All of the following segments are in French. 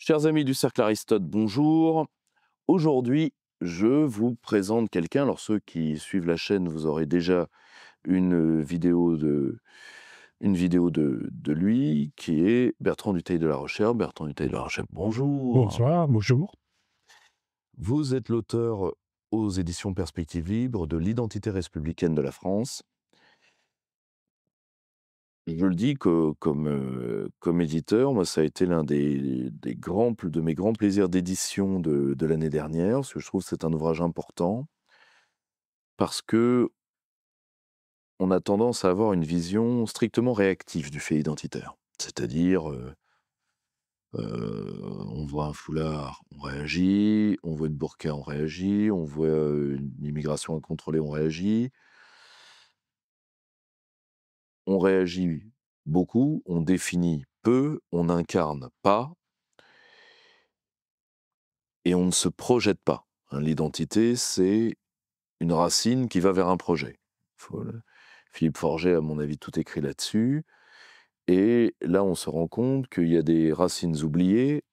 Chers amis du Cercle Aristote, bonjour. Aujourd'hui, je vous présente quelqu'un. Alors, ceux qui suivent la chaîne, vous aurez déjà une vidéo de lui, qui est Bertrand Dutheil de la Rochère. Bertrand Dutheil de la Rochère, bonjour. Bonsoir, bonjour. Vous êtes l'auteur aux éditions Perspectives Libres de l'identité républicaine de la France. Je le dis que comme éditeur, moi, ça a été l'un de mes grands plaisirs d'édition de l'année dernière, parce que je trouve que c'est un ouvrage important, parce que on a tendance à avoir une vision strictement réactive du fait identitaire. C'est-à-dire, on voit un foulard, on réagit, on voit une burqa, on réagit, on voit, une immigration incontrôlée, on réagit. On réagit beaucoup, on définit peu, on n'incarne pas et on ne se projette pas. Hein, l'identité, c'est une racine qui va vers un projet. Philippe Forget, à mon avis, tout écrit là-dessus. Et là, on se rend compte qu'il y a des racines oubliées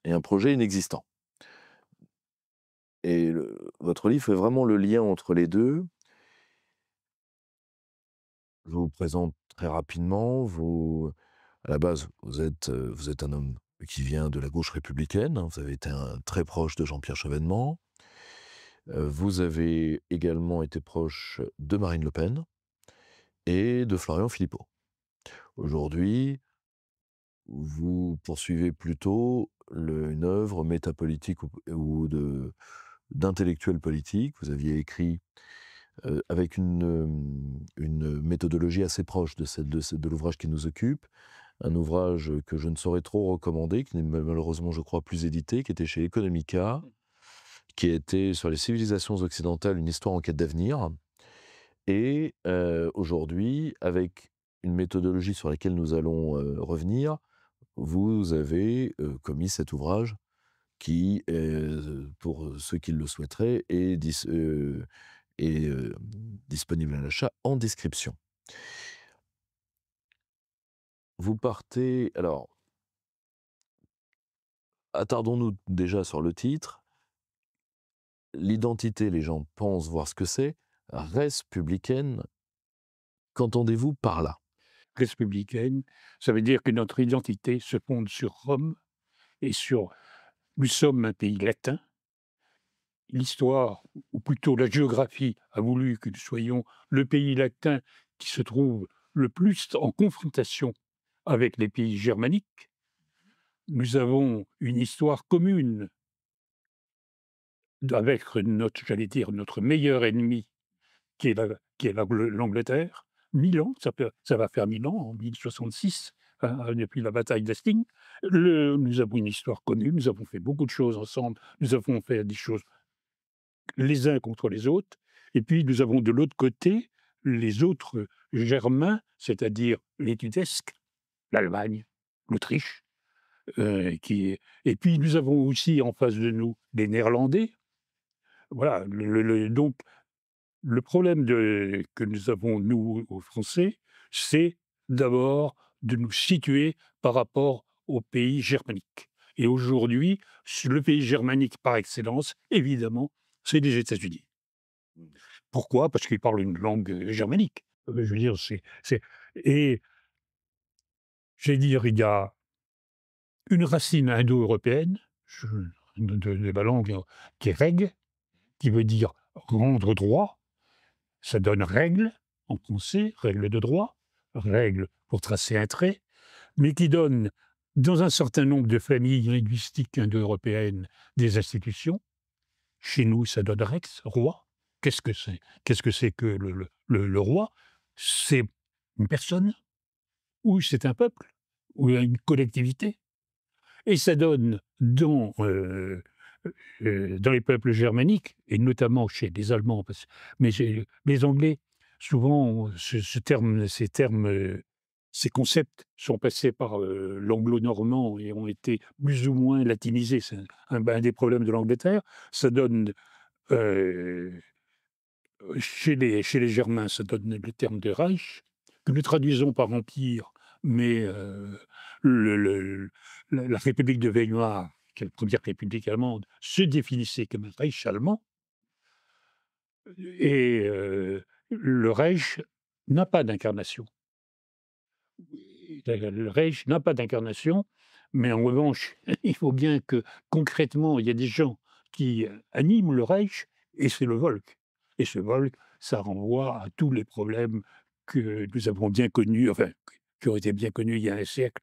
et un projet inexistant. Et votre livre fait vraiment le lien entre les deux. Je vous présente très rapidement. À la base, vous êtes un homme qui vient de la gauche républicaine. Hein, vous avez été très proche de Jean-Pierre Chevènement. Vous avez également été proche de Marine Le Pen et de Florian Philippot. Aujourd'hui, vous poursuivez plutôt une œuvre métapolitique ou d'intellectuel politique. Vous aviez écrit avec une méthodologie assez proche de l'ouvrage qui nous occupe, un ouvrage que je ne saurais trop recommander, qui n'est malheureusement, je crois, plus édité, qui était chez Economica, qui était sur les civilisations occidentales, une histoire en quête d'avenir. Et aujourd'hui, avec une méthodologie sur laquelle nous allons revenir, vous avez commis cet ouvrage qui, pour ceux qui le souhaiteraient, est disponible à l'achat en description. Vous partez... Alors, attardons-nous déjà sur le titre. L'identité, les gens pensent voir ce que c'est. Res publicaine, qu'entendez-vous par là? Républicaine, ça veut dire que notre identité se fonde sur Rome et sur nous sommes un pays latin. L'histoire, ou plutôt la géographie, a voulu que nous soyons le pays latin qui se trouve le plus en confrontation avec les pays germaniques. Nous avons une histoire commune avec j'allais dire, notre meilleur ennemi qui est l'Angleterre. 1000 ans, ça va faire 1000 ans, en 1066, depuis la bataille d'Hastings. Nous avons une histoire commune, nous avons fait beaucoup de choses ensemble, nous avons fait des choses les uns contre les autres, et puis nous avons de l'autre côté les autres germains, c'est-à-dire les tudesques, l'Allemagne, l'Autriche, et puis nous avons aussi en face de nous les Néerlandais. Voilà, donc le problème que nous avons, nous, aux Français, c'est d'abord de nous situer par rapport aux pays germaniques. Et aujourd'hui, le pays germanique par excellence, évidemment, c'est les États-Unis. Pourquoi? Parce qu'ils parlent une langue germanique. Je veux dire, et je vais dire, il y a une racine indo-européenne de la langue qui est reg, qui veut dire rendre droit. Ça donne règle en français, règle de droit, règle pour tracer un trait, mais qui donne, dans un certain nombre de familles linguistiques indo-européennes, des institutions. Chez nous, ça donne rex, roi. Qu'est-ce que c'est? Qu'est-ce que c'est que le roi? C'est une personne, ou c'est un peuple, ou une collectivité. Et ça donne dans les peuples germaniques, et notamment chez les Allemands, mais chez les Anglais, souvent, ces termes, ces concepts sont passés par l'anglo-normand et ont été plus ou moins latinisés. C'est un des problèmes de l'Angleterre. Ça donne, euh, chez les Germains, ça donne le terme de Reich, que nous traduisons par empire mais la République de Weimar, qui est la première république allemande, se définissait comme un Reich allemand et le Reich n'a pas d'incarnation. Le Reich n'a pas d'incarnation, mais en revanche, il faut bien que concrètement, il y a des gens qui animent le Reich et c'est le Volk. Et ce Volk, ça renvoie à tous les problèmes que nous avons bien connus, enfin, qui ont été bien connus il y a un siècle,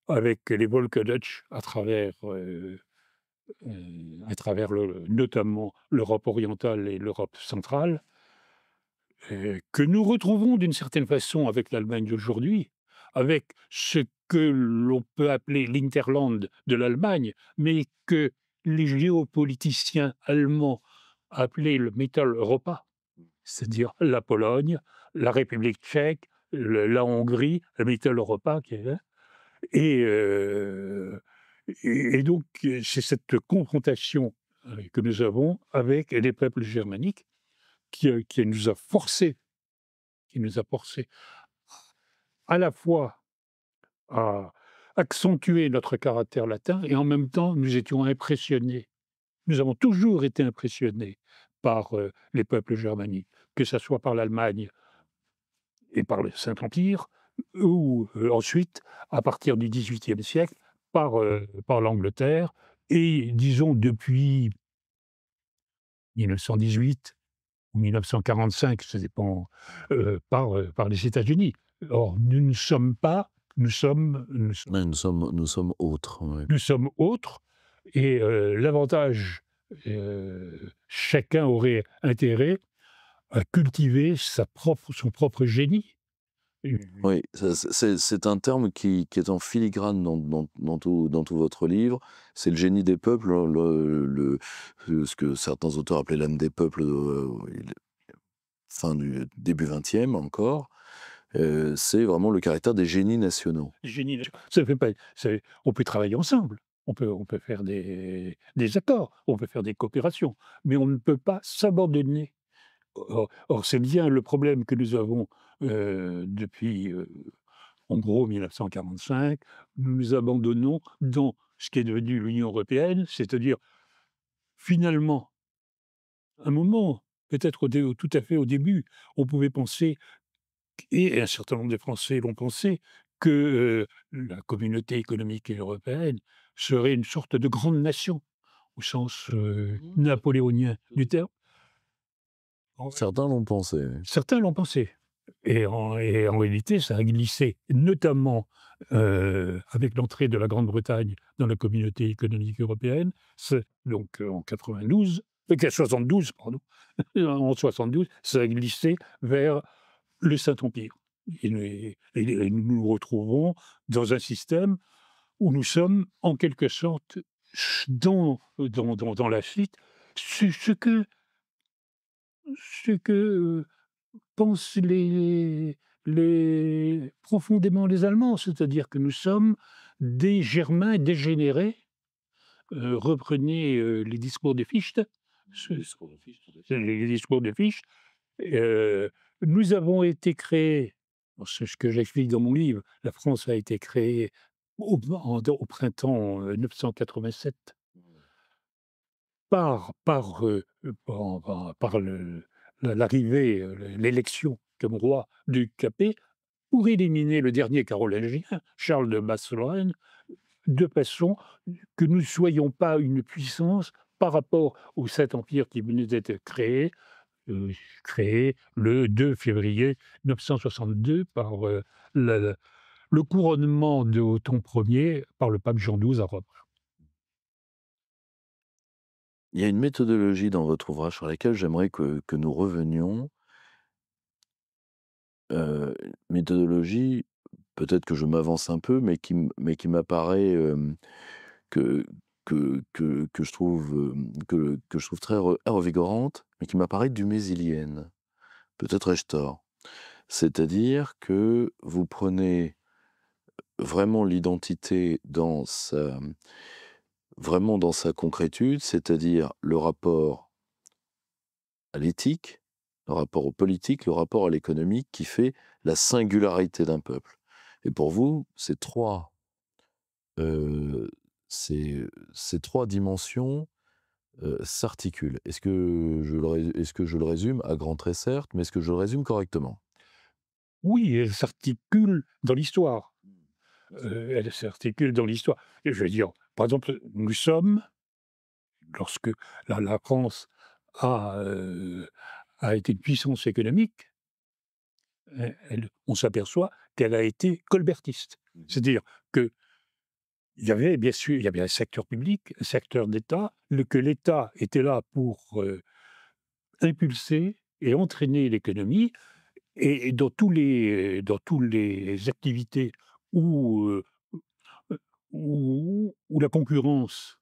avec les Volksdeutsch à travers notamment l'Europe orientale et l'Europe centrale, que nous retrouvons d'une certaine façon avec l'Allemagne d'aujourd'hui, avec ce que l'on peut appeler l'Hinterland de l'Allemagne, mais que les géopoliticiens allemands appelaient le Mitteleuropa, c'est-à-dire la Pologne, la République tchèque, la Hongrie, le Mitteleuropa qui est là. Et, et donc, c'est cette confrontation que nous avons avec les peuples germaniques qui nous a forcés à la fois à accentuer notre caractère latin et en même temps, nous étions impressionnés. Nous avons toujours été impressionnés par les peuples germaniques, que ça soit par l'Allemagne et par le Saint-Empire, ou ensuite, à partir du XVIIIe siècle, par l'Angleterre et disons depuis 1918 ou 1945, ça dépend, par les États-Unis. Or, Ouais, nous sommes autres, ouais. nous sommes autres et l'avantage, chacun aurait intérêt à cultiver son propre génie. Oui, ça c'est un terme qui est en filigrane dans tout votre livre. C'est le génie des peuples, ce que certains auteurs appelaient l'âme des peuples, fin du début 20e encore. C'est vraiment le caractère des génies nationaux. Génie, ça fait pas on peut travailler ensemble, on peut faire des accords, on peut faire des coopérations, mais on ne peut pas s'abandonner. Or, c'est bien le problème que nous avons, depuis, en gros 1945. Nous nous abandonnons dans ce qui est devenu l'Union européenne, c'est-à-dire, finalement, un moment, peut-être tout à fait au début, on pouvait penser et un certain nombre de Français l'ont pensé, que, la communauté économique européenne serait une sorte de grande nation, au sens, napoléonien du terme. Certains l'ont pensé, oui. Certains l'ont pensé et en réalité, ça a glissé, notamment, avec l'entrée de la Grande-Bretagne dans la Communauté économique européenne. C'est donc, en 92, 72 pardon, en 72, ça a glissé vers le Saint-Empire et nous nous retrouvons dans un système où nous sommes en quelque sorte dans la suite, ce que pensent profondément les Allemands, c'est-à-dire que nous sommes des Germains dégénérés. Reprenez, les discours de Fichte, ce les discours de Fichte. Heu, nous avons été créés, bon, c'est ce que j'explique dans mon livre, la France a été créée au printemps, 987 par l'arrivée, l'élection comme roi du Capet pour éliminer le dernier carolingien, Charles de Basse-Lorraine, de façon que nous ne soyons pas une puissance par rapport au Saint-Empire qui venait d'être heu, créé le 2 février 962 par, le le couronnement de Othon Ier par le pape Jean XII à Rome. Il y a une méthodologie dans votre ouvrage sur laquelle j'aimerais que nous revenions. Méthodologie, peut-être que je m'avance un peu, mais qui m'apparaît, que que je trouve, que je trouve très revigorante, mais qui m'apparaît dumésilienne. Peut-être ai-je tort? C'est-à-dire que vous prenez vraiment l'identité vraiment dans sa concrétude, c'est-à-dire le rapport à l'éthique, le rapport au politique, le rapport à l'économique qui fait la singularité d'un peuple. Et pour vous, heu, ces 3 dimensions, s'articulent. Est-ce que je le résume à grands traits, certes, mais est-ce que je le résume correctement? Oui, elle s'articule dans l'histoire, elle s'articule dans l'histoire et je veux dire, par exemple, nous sommes lorsque la France a, heu, a été une puissance économique, on s'aperçoit qu'elle a été colbertiste. Mmh. C'est-à-dire qu'il y avait bien sûr, il y avait un secteur public, un secteur d'État, que l'État était là pour, impulser et entraîner l'économie et dans tous les activités où, où la concurrence,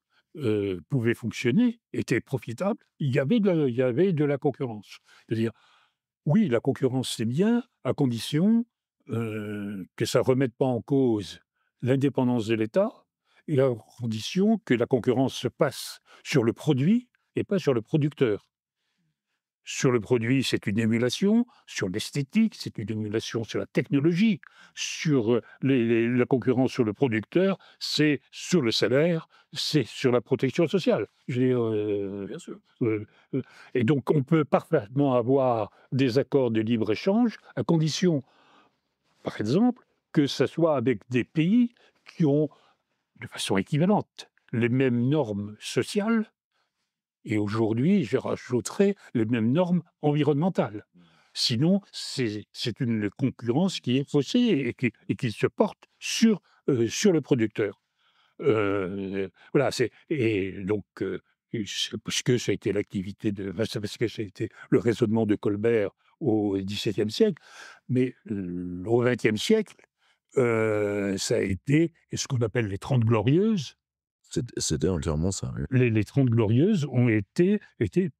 pouvait fonctionner, était profitable, il y avait de la concurrence. C'est-à-dire, oui, la concurrence, c'est bien, à condition, que ça ne remette pas en cause l'indépendance de l'État et à condition que la concurrence se passe sur le produit et pas sur le producteur. Sur le produit, c'est une émulation, sur l'esthétique, c'est une émulation sur la technologie, sur, la concurrence sur le producteur, c'est sur le salaire, c'est sur la protection sociale. Je veux dire, Bien sûr. heu et donc on peut parfaitement avoir des accords de libre-échange à condition, par exemple, que ça soit avec des pays qui ont, de façon équivalente, les mêmes normes sociales et aujourd'hui, je rajouterais les mêmes normes environnementales. Sinon, c'est une concurrence qui est faussée et qui se porte sur le producteur. Voilà, et donc, c'est parce que ça a été l'activité c'est parce que ça a été le raisonnement de Colbert au XVIIe siècle, mais au XXe siècle, ça a été ce qu'on appelle les Trente Glorieuses. C'était entièrement ça, oui. Les Trente Glorieuses ont été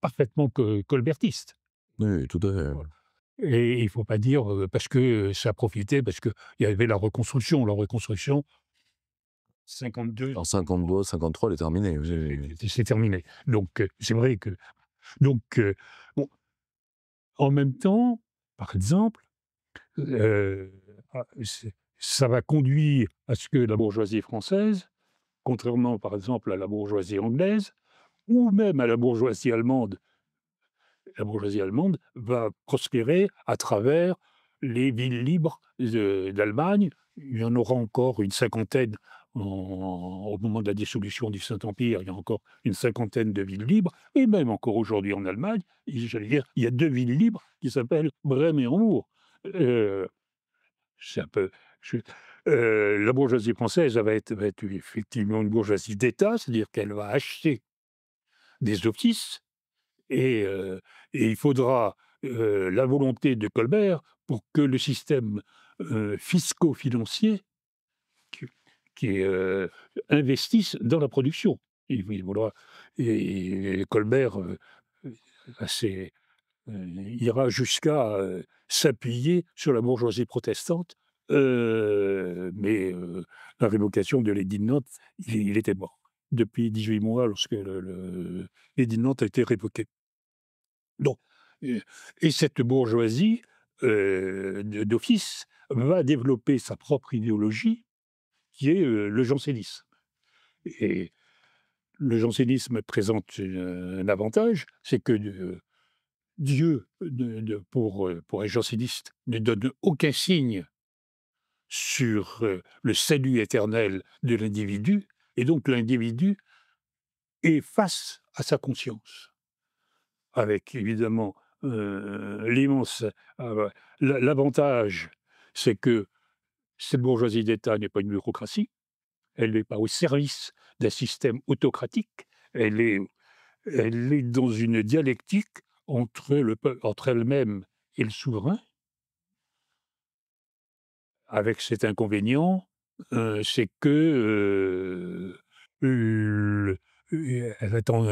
parfaitement colbertistes. Oui, oui, tout à fait. Voilà. Et il ne faut pas dire, parce que ça profitait, parce qu'il y avait la reconstruction. La reconstruction, 52, En 52, 53, elle est terminée. Oui, oui, oui. c'est terminé. Donc, c'est vrai que donc, bon, en même temps, par exemple, ça va conduire à ce que la bourgeoisie française, contrairement par exemple à la bourgeoisie anglaise ou même à la bourgeoisie allemande va prospérer à travers les villes libres d'Allemagne. Il y en aura encore une cinquantaine au moment de la dissolution du Saint-Empire, il y a encore une cinquantaine de villes libres, et même encore aujourd'hui en Allemagne, j'allais dire, il y a deux villes libres qui s'appellent Brême et Hambourg. Euh, c'est un peu. je- la bourgeoisie française va être effectivement une bourgeoisie d'État, c'est-à-dire qu'elle va acheter des offices et il faudra, la volonté de Colbert pour que le système, fisco-financier qui investisse dans la production. Il faudra et Colbert, assez, ira jusqu'à, s'appuyer sur la bourgeoisie protestante, mais la révocation de l'édit de Nantes, il était mort depuis 18 mois lorsque l'édit de Nantes a été révoqué. Donc, heu et cette bourgeoisie, d'office, va développer sa propre idéologie qui est, le jansénisme et le jansénisme présente un avantage, c'est que, Dieu pour un janséniste ne donne aucun signe sur, le salut éternel de l'individu et donc l'individu est face à sa conscience. Avec évidemment, l'immense l'avantage, c'est que cette bourgeoisie d'État n'est pas une bureaucratie, elle n'est pas au service d'un système autocratique, elle est elle est dans une dialectique entre elle-même et le souverain, avec cet inconvénient, c'est que, le elle attend,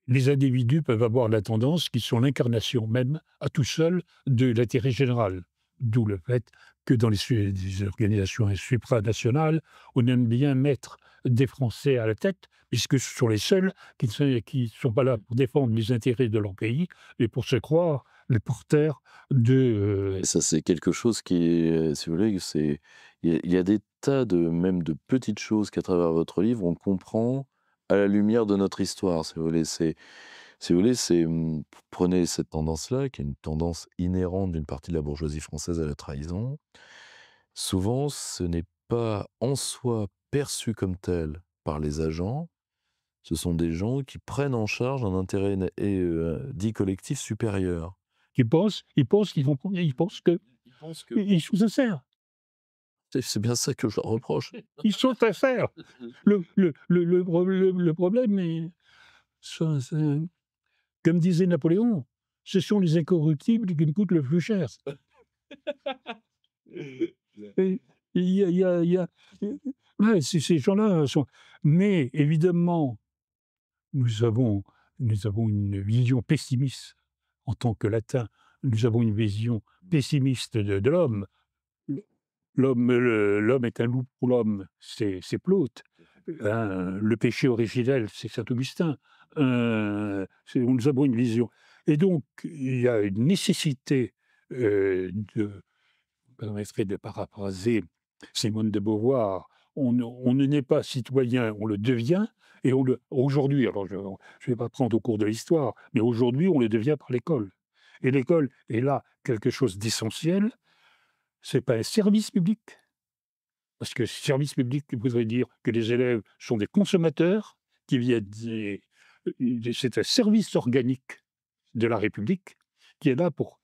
les individus peuvent avoir la tendance qu'ils sont l'incarnation même, à tout seul, de l'intérêt général. D'où le fait que dans des organisations supranationales, on aime bien mettre des Français à la tête, puisque ce sont les seuls qui ne sont pas là pour défendre les intérêts de leur pays et pour se croire les porteurs Et de, ça, c'est quelque chose qui est, si vous voulez, c'est il y a des tas de même de petites choses qu'à travers votre livre, on comprend à la lumière de notre histoire, si vous voulez. Si vous voulez, prenez cette tendance-là, qui est une tendance inhérente d'une partie de la bourgeoisie française à la trahison. Souvent, ce n'est pas en soi perçu comme tel par les agents, ce sont des gens qui prennent en charge un intérêt dit collectif supérieur. ils pensent que Ils pensent que ils sont sincères. c'est bien ça que je leur reproche. Ils sont sincères. Le problème est, c'est comme disait Napoléon, ce sont les incorruptibles qui me coûtent le plus cher. Et il y a ouais, ces gens-là sont, mais évidemment, nous avons nous avons une vision pessimiste en tant que latins. Nous avons une vision pessimiste de l'homme. L'homme est un loup pour l'homme, c'est Plaute. Le péché originel, c'est saint Augustin. Nous avons une vision et donc il y a une nécessité, de me permettrai de paraphraser Simone de Beauvoir, on ne naît pas citoyen, on le devient et on le aujourd'hui, alors je ne vais pas prendre au cours de l'histoire, mais aujourd'hui, on le devient par l'école et l'école est là quelque chose d'essentiel. C'est pas un service public, parce que service public voudrait dire que les élèves sont des consommateurs qui viennent c'est un service organique de la République qui est là pour,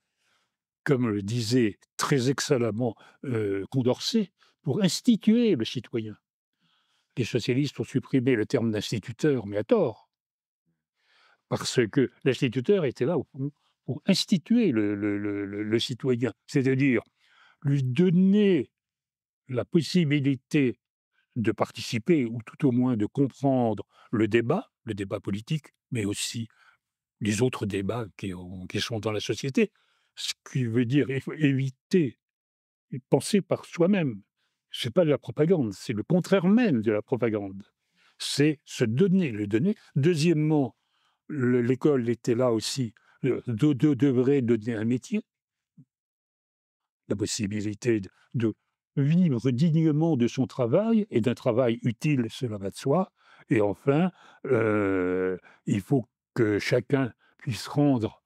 comme le disait très excellemment, Condorcet, pour instituer le citoyen. Les socialistes ont supprimé le terme d'instituteur, mais à tort, parce que l'instituteur était là au fond pour instituer le citoyen, c'est-à-dire lui donner la possibilité de participer ou tout au moins de comprendre le débat politique, mais aussi les autres débats qui sont dans la société. Ce qui veut dire éviter et penser par soi-même. C'est pas de la propagande, c'est le contraire même de la propagande. C'est se donner, le donner. Deuxièmement, l'école était là aussi, devrait donner un métier, la possibilité de vivre dignement de son travail et d'un travail utile, cela va de soi. Et enfin, il faut que chacun puisse rendre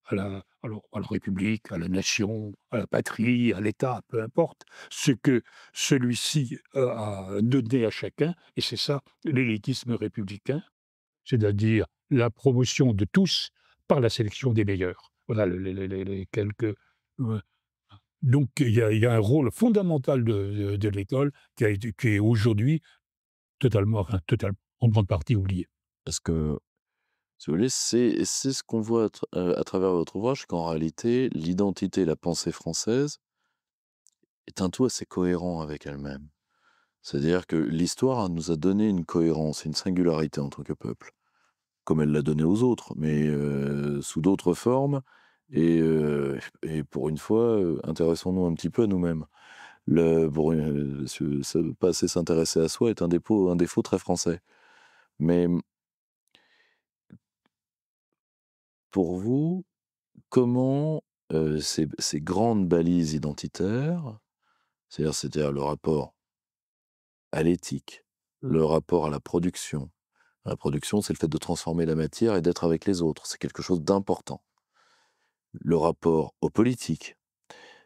à la République, à la nation, à la patrie, à l'État, peu importe, ce que celui-ci a donné à chacun, et c'est ça l'élitisme républicain, c'est-à-dire la promotion de tous par la sélection des meilleurs. Voilà les quelques. Donc il y a un rôle fondamental de l'école qui est aujourd'hui totalement, en grande partie oublié. Parce que, si vous voulez, c'est ce qu'on voit à travers votre ouvrage, qu'en réalité, l'identité, la pensée française est un tout assez cohérent avec elle-même. C'est-à-dire que l'histoire nous a donné une cohérence, une singularité en tant que peuple, comme elle l'a donné aux autres, mais sous d'autres formes et pour une fois, intéressons-nous un petit peu à nous-mêmes. Pas assez s'intéresser à soi est un défaut très français. Mais, pour vous, comment, ces grandes balises identitaires, c'est-à-dire le rapport à l'éthique, le rapport à la production. La production, c'est le fait de transformer la matière et d'être avec les autres, c'est quelque chose d'important. Le rapport aux politiques,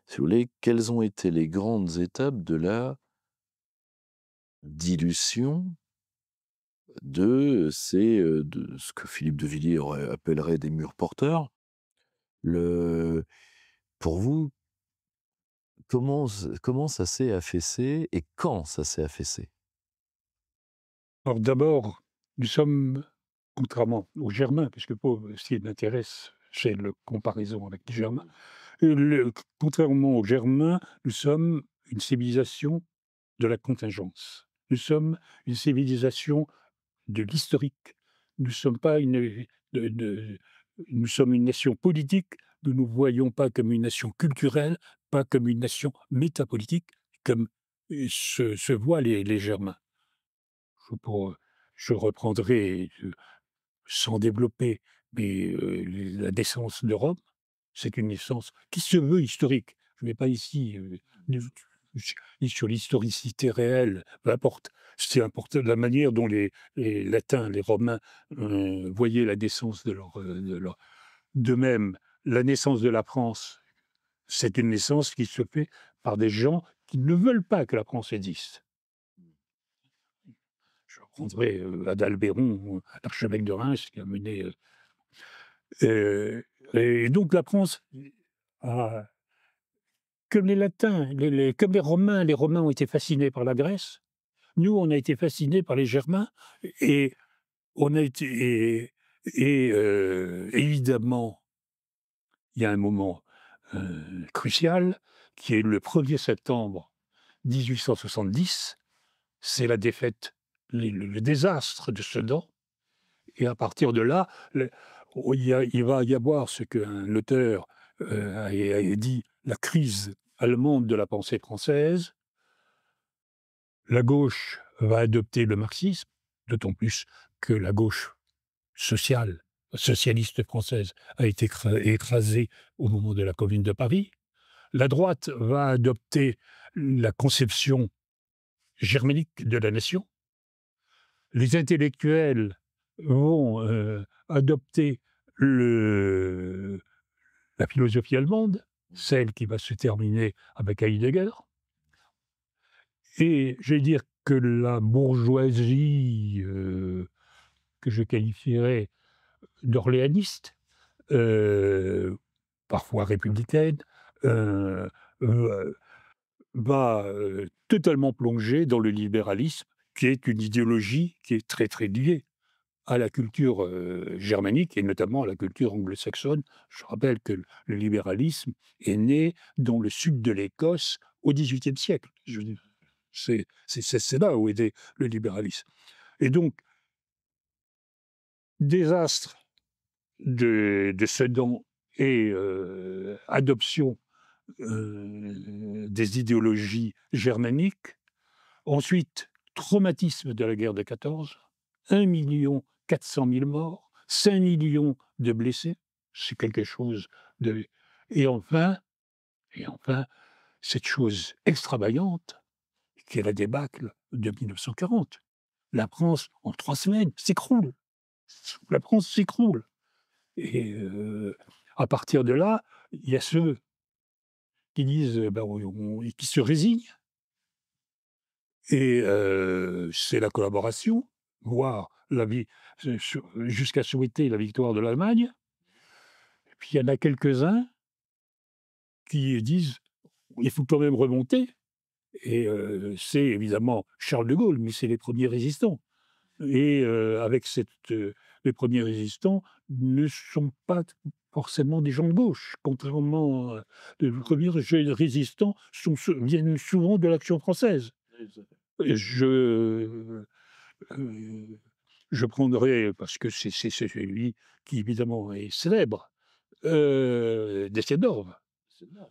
si vous voulez, quelles ont été les grandes étapes de la dilution de ce que Philippe de Villiers appellerait des murs porteurs? Le Pour vous, comment ça s'est affaissé et quand ça s'est affaissé? Alors d'abord, nous sommes, contrairement aux Germains, puisque pour ce qui m'intéresse, c'est la comparaison avec les Germains. Contrairement aux Germains, nous sommes une civilisation de la contingence. Nous sommes une civilisation de l'historique. Nous ne sommes pas nous sommes une nation politique. Nous ne nous voyons pas comme une nation culturelle, pas comme une nation métapolitique, comme se voient les Germains. pour, je reprendrai, sans développer, mais la naissance de Rome, c'est une naissance qui se veut historique. Je ne vais pas ici, ne ni sur l'historicité réelle, peu importe. C'est important la manière dont les Latins, les Romains, voyaient la naissance de même, la naissance de la France, c'est une naissance qui se fait par des gens qui ne veulent pas que la France existe. Je reprendrai, Adalbéron, l'archevêque de Reims qui a mené, et donc la France a comme les Latins, comme les Romains ont été fascinés par la Grèce, nous, on a été fascinés par les Germains et on a été évidemment, il y a un moment, crucial qui est le 1er septembre 1870, c'est la défaite, le désastre de Sedan et à partir de là, il va y avoir ce qu'un auteur, a dit: «La crise allemande de la pensée française». La gauche va adopter le marxisme, d'autant plus que la gauche socialiste française a été écrasée au moment de la Commune de Paris. La droite va adopter la conception germanique de la nation. Les intellectuels vont, adopter le la philosophie allemande, celle qui va se terminer avec Heidegger. Et je vais dire que la bourgeoisie, que je qualifierais d'orléaniste, heu, parfois républicaine, heu, heu, va, totalement plonger dans le libéralisme, qui est une idéologie qui est très, très liée à la culture, germanique et notamment à la culture anglo-saxonne. Je rappelle que le libéralisme est né dans le sud de l'Écosse au XVIIIe siècle. Je veux dire, c'est là où était le libéralisme et donc désastre de Sedan et adoption, des idéologies germaniques. Ensuite, traumatisme de la guerre de 14, 1 400 000 morts, 5 millions de blessés, c'est quelque chose de et enfin et enfin, cette chose extravagante qui est la débâcle de 1940. La France, en 3 semaines, s'écroule. La France s'écroule et à partir de là, il y a ceux qui disent, ben, on qui se résignent et c'est la collaboration, voire la vie jusqu'à souhaiter la victoire de l'Allemagne. Et puis il y en a quelques-uns qui disent: «Il faut quand même remonter» et c'est évidemment Charles de Gaulle, mais c'est les premiers résistants et avec les premiers résistants ne sont pas forcément des gens de gauche, contrairement, les premiers résistants viennent souvent de l'Action française. Et heu, je prendrai, parce que c'est celui qui évidemment est célèbre, Destienne-d'Orve.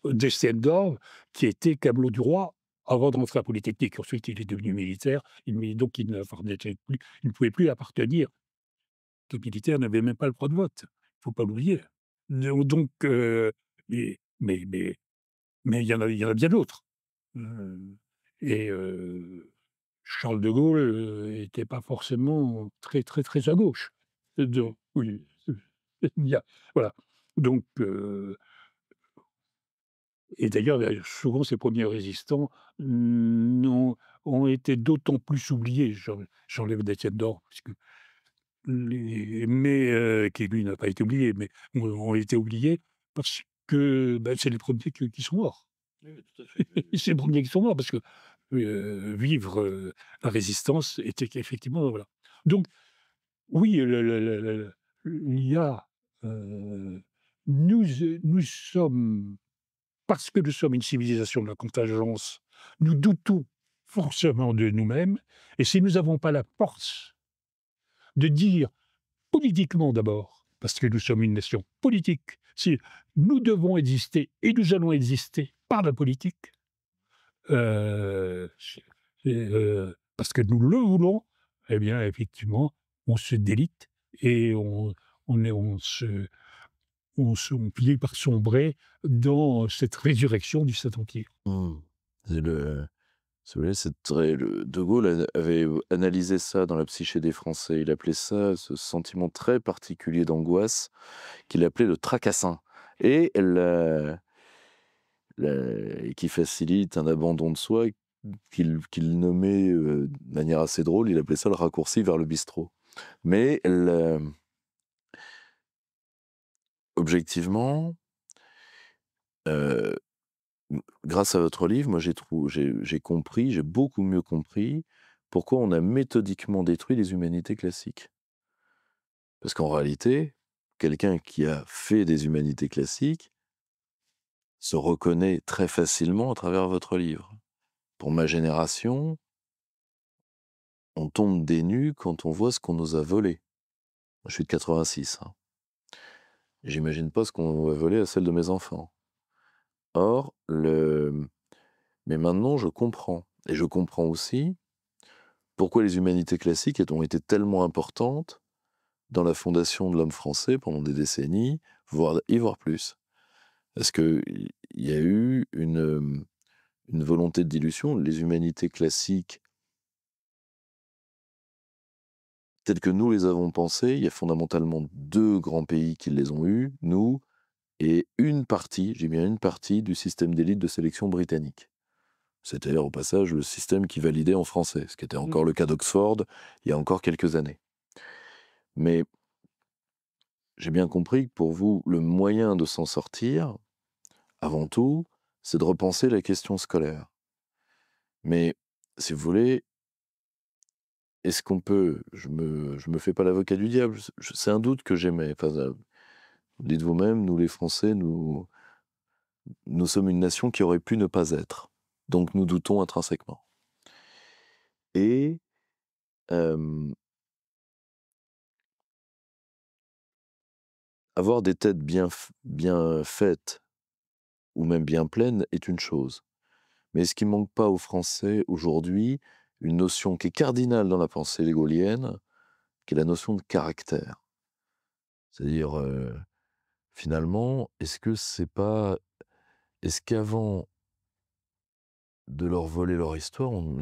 Destienne-d'Orve qui était camelot du roi avant de rentrer à Polytechnique. Ensuite, il est devenu militaire, donc il ne pouvait plus appartenir. Les militaires n'avaient même pas le droit de vote, il ne faut pas l'oublier. Donc mais il y en a bien d'autres. Heu et Charles de Gaulle, était pas forcément très, très, très à gauche. Donc oui, il y a voilà. Donc et d'ailleurs, souvent ces premiers résistants ont été d'autant plus oubliés, j'enlève Détienne d'Or, parce que qui lui n'a pas été oublié, mais ont été oubliés parce que, bah, c'est les premiers qui sont morts. Oui, oui, tout à fait, oui, oui. C'est les premiers qui sont morts parce que, vivre, la résistance était qu'effectivement, voilà. Donc oui, il y a, heu, nous sommes parce que nous sommes une civilisation de la contingence, nous doutons forcément de nous-mêmes et si nous n'avons pas la force de dire politiquement d'abord, parce que nous sommes une nation politique, si nous devons exister et nous allons exister par la politique, parce que nous le voulons eh bien, effectivement, on se délite et on finit par sombrer dans cette résurrection du Saint-Empire. Mmh. C'est le Si vous voulez, c'est très le De Gaulle avait analysé ça dans La psyché des Français. Il appelait ça, ce sentiment très particulier d'angoisse, qu'il appelait le tracassin, et et qui facilite un abandon de soi, qu'il nommait, de manière assez drôle, il appelait ça le raccourci vers le bistrot. Mais objectivement, heu, grâce à votre livre, moi j'ai compris, j'ai beaucoup mieux compris pourquoi on a méthodiquement détruit les humanités classiques. Parce qu'en réalité, quelqu'un qui a fait des humanités classiques se reconnaît très facilement à travers votre livre. Pour ma génération, on tombe des nues quand on voit ce qu'on nous a volé. Moi, je suis de 86, hein. J'imagine pas ce qu'on va voler à celle de mes enfants. Or, mais maintenant, je comprends. Et je comprends aussi pourquoi les humanités classiques ont été tellement importantes dans la fondation de l'homme français pendant des décennies, voire plus. Parce qu'il y a eu une volonté de dilution. Les humanités classiques, telles que nous les avons pensées, il y a fondamentalement 2 grands pays qui les ont eues, nous et une partie, j'ai bien une partie, du système d'élite de sélection britannique. C'est-à-dire, au passage, le système qui validait en français, ce qui était Mmh. encore le cas d'Oxford il y a encore quelques années. Mais j'ai bien compris que pour vous, le moyen de s'en sortir, avant tout, c'est de repenser la question scolaire. Mais si vous voulez, est-ce qu'on peut je me fais pas l'avocat du diable, c'est un doute que j'émets. Enfin, vous dites vous-même, nous les Français, nous sommes une nation qui aurait pu ne pas être. Donc nous doutons intrinsèquement. Et hem, avoir des têtes bien faites ou même bien pleines est une chose. Mais est-ce qu'il ne manque pas aux Français aujourd'hui une notion qui est cardinale dans la pensée gaulienne, qui est la notion de caractère? C'est-à-dire, finalement, est-ce qu'avant de leur voler leur histoire, on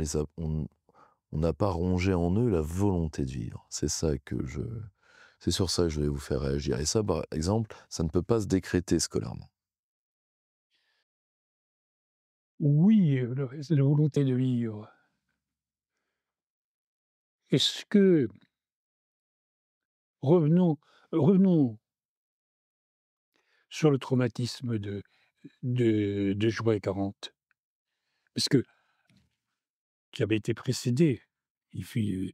n'a pas rongé en eux la volonté de vivre? C'est sur ça que je vais vous faire réagir, et ça, par exemple, ça ne peut pas se décréter scolairement. Oui, c'est la volonté de vivre. Est-ce que revenons sur le traumatisme de juin 40, parce que qui avait été précédé, il fut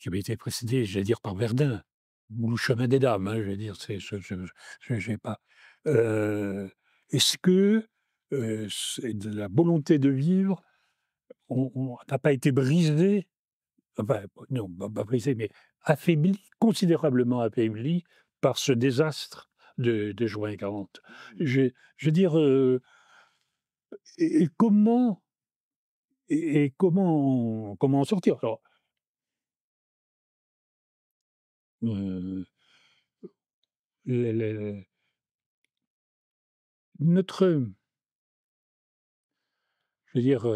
qui avait été précédé, j'allais dire, par Verdun ou le chemin des dames, hein, je veux dire, c'est je vais pas, heu, est-ce que, c'est de la volonté de vivre, on n'a pas été brisé, enfin, non, pas brisé, mais affaibli, considérablement affaibli par ce désastre de juin 40? Je veux dire, et comment en sortir? Alors, heu, le notre je veux dire,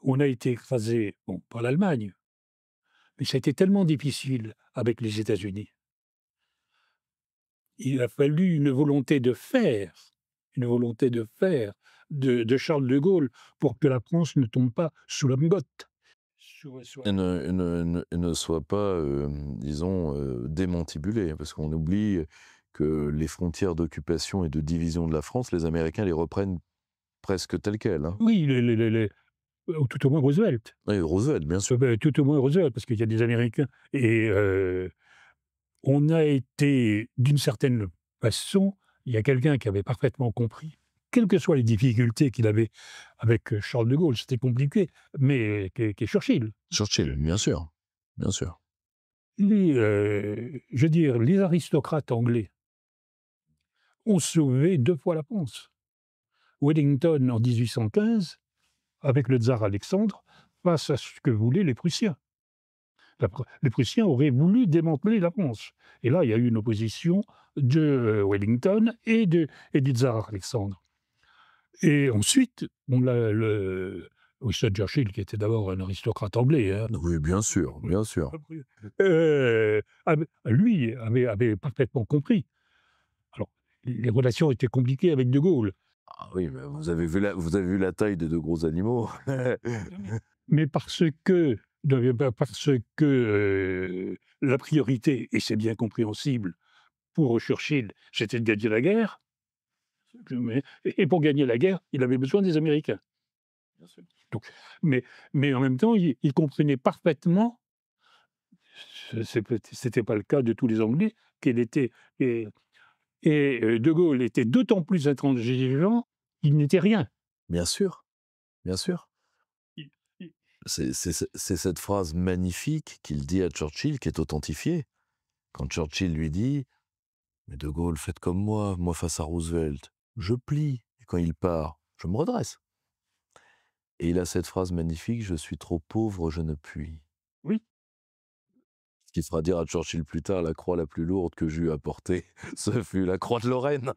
on a été écrasé, bon, par l'Allemagne, mais ça a été tellement difficile avec les États-Unis. Il a fallu une volonté de faire de Charles de Gaulle pour que la France ne tombe pas sous la botte. Et ne soit pas, disons, démantibulé, parce qu'on oublie que les frontières d'occupation et de division de la France, les Américains les reprennent presque telles quelles, hein. Oui, ou tout au moins Roosevelt. Oui, Roosevelt, bien sûr. Tout au moins Roosevelt, parce qu'il y a des Américains et on a été d'une certaine façon, il y a quelqu'un qui avait parfaitement compris, quelles que soient les difficultés qu'il avait avec, Charles de Gaulle, c'était compliqué, mais qui est Churchill. Churchill, bien sûr, bien sûr. Je veux dire, les aristocrates anglais ont sauvé 2 fois la France. Wellington en 1815 avec le tsar Alexandre, face à ce que voulaient les Prussiens. Les Prussiens auraient voulu démanteler la France. Et là, il y a eu une opposition de Wellington et du tsar Alexandre. Et ensuite, on a Winston Churchill, qui était d'abord un aristocrate anglais, hein, Oui, bien sûr, bien sûr. avait parfaitement compris. Alors, les relations étaient compliquées avec De Gaulle, Ah oui, mais vous avez vu la taille des 2 gros animaux? mais parce que, la priorité, et c'est bien compréhensible, pour Churchill, c'était de gagner la guerre, mais et pour gagner la guerre, il avait besoin des Américains. Bien sûr. Donc mais en même temps, il comprenait parfaitement, c'était pas le cas de tous les Anglais, qu'il était et De Gaulle était d'autant plus intransigeant qu'il n'était rien. Bien sûr, bien sûr. Il il C'est cette phrase magnifique qu'il dit à Churchill qui est authentifiée. Quand Churchill lui dit: «Mais De Gaulle, faites comme moi face à Roosevelt, je plie et quand il part, je me redresse». Et il a cette phrase magnifique: «Je suis trop pauvre, je ne puis». oui, Ce qui fera dire à Churchill plus tard: «La croix la plus lourde que j'eus à porter, ce fut la croix de Lorraine».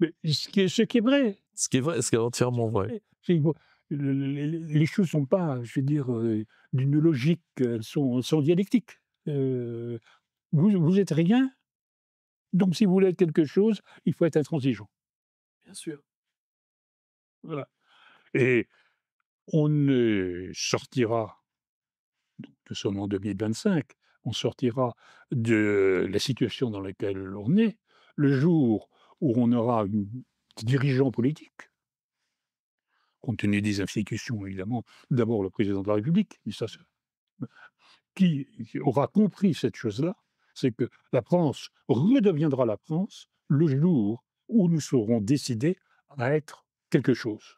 mais ce qui est vrai. Ce qui est entièrement vrai. C'est bon, les choses sont pas, je veux dire, d'une logique, elles sont dialectiques. Heu, vous êtes rien, donc si vous voulez être quelque chose, il faut être intransigeant. Bien sûr. Voilà, et on ne sortira, nous sommes en 2025, on sortira de la situation dans laquelle on est le jour où on aura une dirigeant politique, compte tenu des institutions évidemment, d'abord le président de la République, mais ça, qui aura compris cette chose-là, c'est que la France redeviendra la France le jour où nous serons décidés à être quelque chose,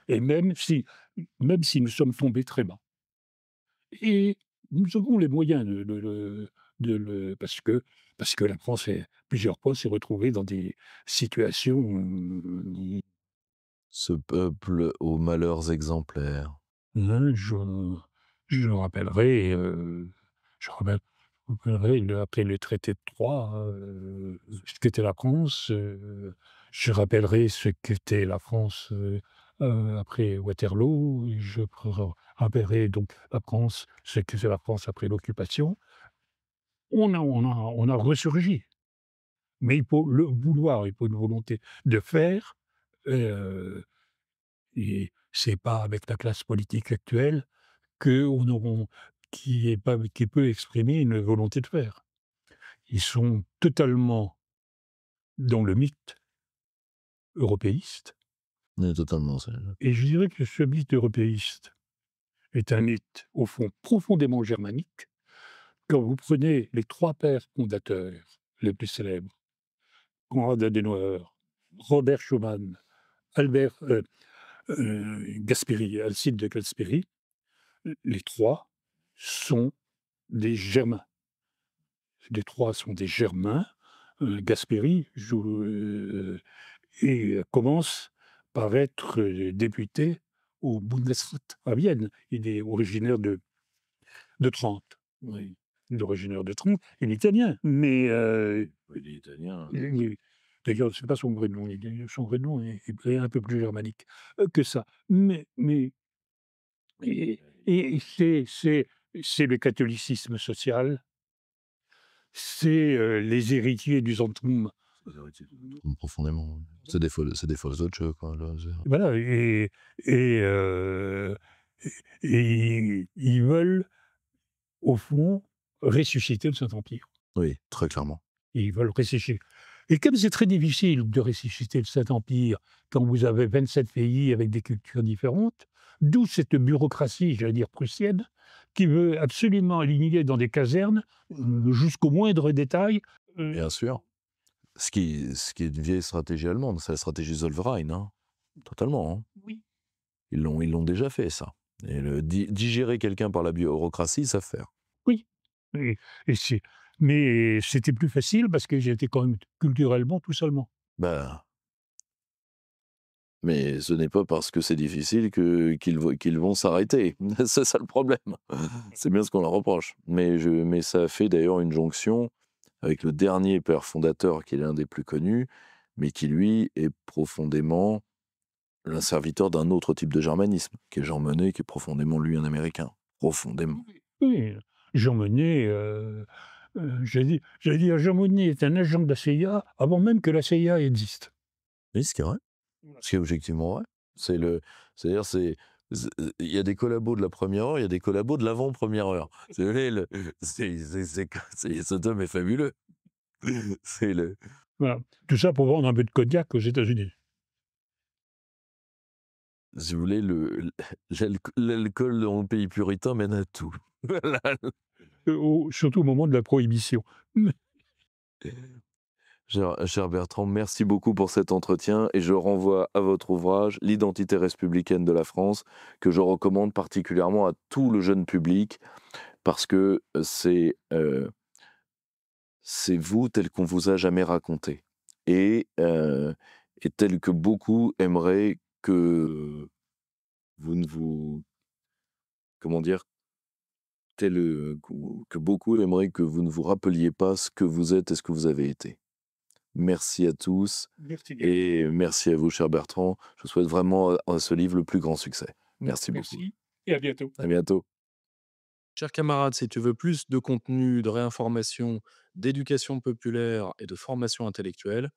et même si nous sommes tombés très bas, et nous avons les moyens parce que la France est plusieurs fois s'est retrouvée dans des situations, Ce peuple aux malheurs exemplaires. hein, je rappellerai, après le traité de Troyes, ce qu'était la France, je rappellerai ce qu'était la France, après Waterloo, je rappellerai donc la France, ce que c'est la France après l'occupation. On a ressurgi, mais il faut le vouloir, il faut une volonté de faire, heu et c'est pas avec la classe politique actuelle qu'on auront qui peut exprimer une volonté de faire. Ils sont totalement dans le mythe européiste, Oui, totalement, c'est et je dirais que ce mythe européiste est un mythe, au fond, profondément germanique. Quand vous prenez les 3 pères fondateurs les plus célèbres, Konrad Adenauer, Robert Schuman, Albert, Gasperi, Alcide de Gasperi, les 3 sont des Germains. Les 3 sont des Germains. Gasperi commence par être, député au Bundesrat à Vienne. Il est originaire de Trente. Oui, il est originaire de Trente. Il est italien, mais oui, il est italien. il d'ailleurs, c'est pas son vrai nom, son vrai nom est un peu plus germanique, que ça. Mais et et c'est le catholicisme social, c'est, les héritiers du Zentrum. C'est hérétique, profondément. C'est des fausses Deutsche, quoi, là, c'est Voilà, et ils veulent, au fond, ressusciter le Saint-Empire. oui, très clairement. Ils veulent ressusciter, et comme c'est très difficile de ressusciter le Saint-Empire quand vous avez 27 pays avec des cultures différentes, d'où cette bureaucratie, j'allais dire prussienne, qui veut absolument aligner dans des casernes, jusqu'au moindre détail, heu Bien sûr. Ce qui est une vieille stratégie allemande, c'est la stratégie Zollverein, hein. Totalement, hein. oui, Ils l'ont déjà fait ça et le digérer quelqu'un par la bureaucratie, ils savent faire. oui, et et c'est mais c'était plus facile parce que j'étais quand même culturellement tout allemand. Bah Mais ce n'est pas parce que c'est difficile qu'ils vont s'arrêter. C'est ça le problème. C'est bien ce qu'on leur reproche. Mais ça fait d'ailleurs une jonction avec le dernier père fondateur, qui est l'un des plus connus, mais qui lui est profondément un serviteur d'un autre type de germanisme, qui est Jean Monnet, qui est profondément lui un Américain. Profondément. Oui, oui, Jean Monnet, j'allais dire Jean Monnet est un agent de la CIA avant même que la CIA existe. Oui, ce qui est vrai. Voilà. Ce qui est objectivement vrai. C'est le c'est-à-dire il y a des collabos de la première heure, il y a des collabos de l'avant-première heure. Si vous voulez, cet homme est fabuleux. C'est le Voilà. Tout ça pour vendre un peu de cognac aux États-Unis. si vous voulez, l'alcool dans le pays puritain mène à tout. Voilà. Surtout au moment de la prohibition. Cher Bertrand, merci beaucoup pour cet entretien et je renvoie à votre ouvrage «L'identité républicaine de la France», que je recommande particulièrement à tout le jeune public parce que c'est vous tel qu'on vous a jamais raconté et tel que beaucoup aimeraient que vous ne vous comment dire? Que beaucoup aimeraient que vous ne vous rappeliez pas ce que vous êtes et ce que vous avez été. Merci à tous Merci bien. et merci à vous, cher Bertrand. Je vous souhaite vraiment à ce livre le plus grand succès. Merci beaucoup. Merci et à bientôt. À bientôt. Chers camarades, si tu veux plus de contenu, de réinformation, d'éducation populaire et de formation intellectuelle,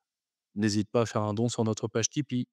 n'hésite pas à faire un don sur notre page Tipeee.